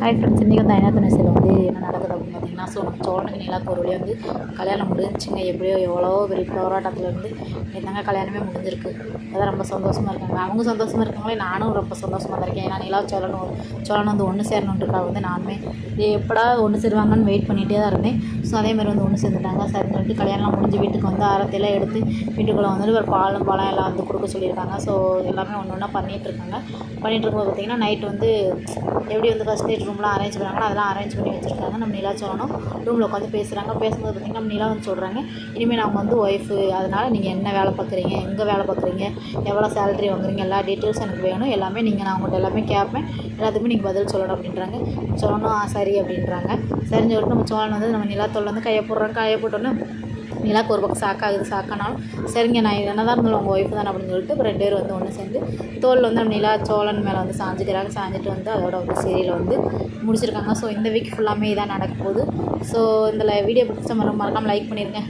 Hi friends, இன்றைக்கி வந்து ஐநாத்தனேஸ்வரில் வந்து என்ன நடக்குது அப்படின்னு பார்த்தீங்கன்னா, ஸோ நம்ம சோழனுக்கு நிலாவுக்கு ஒரு வழியாக வந்து கல்யாணம் முடிஞ்சுங்க. எப்படியோ எவ்வளோ பெரிய போராட்டத்துலேருந்து என்னங்க கல்யாணமே முடிஞ்சிருக்கு. அதான் ரொம்ப சந்தோஷமாக இருக்காங்க. அவங்க சந்தோஷமாக இருக்காங்களே, நானும் ரொம்ப சந்தோஷமாக தான் இருக்கேன். ஏன்னா நிலா சோழன் வந்து ஒன்று சேரணுன்றக்காக வந்து நானுமே எப்படா ஒன்று சேருவாங்கன்னு வெயிட் பண்ணிகிட்டே தான் இருந்தேன். ஸோ அதேமாதிரி வந்து ஒன்று சேர்ந்துட்டாங்க. சரின்னு சொல்லிட்டு கல்யாணம் முடிஞ்சு வீட்டுக்கு வந்து ஆரத்தியெல்லாம் எடுத்து வீட்டுக்குள்ளே வந்துட்டு ஒரு பழம் எல்லாம் வந்து கொடுக்க சொல்லியிருக்காங்க. ஸோ எல்லாமே ஒன்று ஒன்றா பண்ணிகிட்ருக்காங்க. பண்ணிகிட்ருக்கும்போது பார்த்திங்கன்னா நைட்டு வந்து எப்படி வந்து ஃபஸ்ட் நைட் ரூம்லாம் அரேஞ்ச் பண்ணாங்களோ அதெல்லாம் அரேஞ்ச் பண்ணி வச்சுருக்காங்க. நம்ம நிலா சோழனும் ரூமில் உட்காந்து பேசுகிறாங்க. பேசும்போது பார்த்திங்கன்னா நம்ம நிலா வந்து சொல்கிறாங்க, இனிமேல் நாங்கள் வந்து ஒய்ஃபு, அதனால் நீங்கள் என்ன வேலை பார்க்குறீங்க, எங்கே வேலை பார்க்குறீங்க, எவ்வளோ சேலரி வாங்குறீங்க, எல்லா டீட்டெயில்ஸும் எனக்கு வேணும். எல்லாமே நான் உங்கள்கிட்ட எல்லாமே கேட்பேன், எல்லாத்துக்குமே நீங்கள் பதில் சொல்லணும் அப்படின்றாங்க. சொல்லணும் சரி அப்படின்றாங்க. சரின்னு சொல்லிட்டு நம்ம சோழன் வந்து நம்ம நிலா தோள் வந்து கையை போடுறாங்க. கையை போட்டோன்னே நிலாவுக்கு ஒரு பக்கம் சாக்காகுது. சாக்கானாலும் சரிங்க, நான் என்ன தான் இருந்தாலும் உங்கள் ஒய்ஃபு தானே அப்படின்னு சொல்லிட்டு 2 பேர் வந்து ஒன்று சேர்ந்து தோளில் வந்து நம்ம நிலா சோழன் மேலே வந்து சாஞ்சிக்கிறாங்க. சாஞ்சிட்டு வந்து அதோட வந்து சீரியலை வந்து முடிச்சிருக்காங்க. ஸோ இந்த வீக் ஃபுல்லாமே இதான் நடக்க போகுது. ஸோ இதில் வீடியோ பிடிச்ச மறக்காமல் லைக் பண்ணிடுங்க.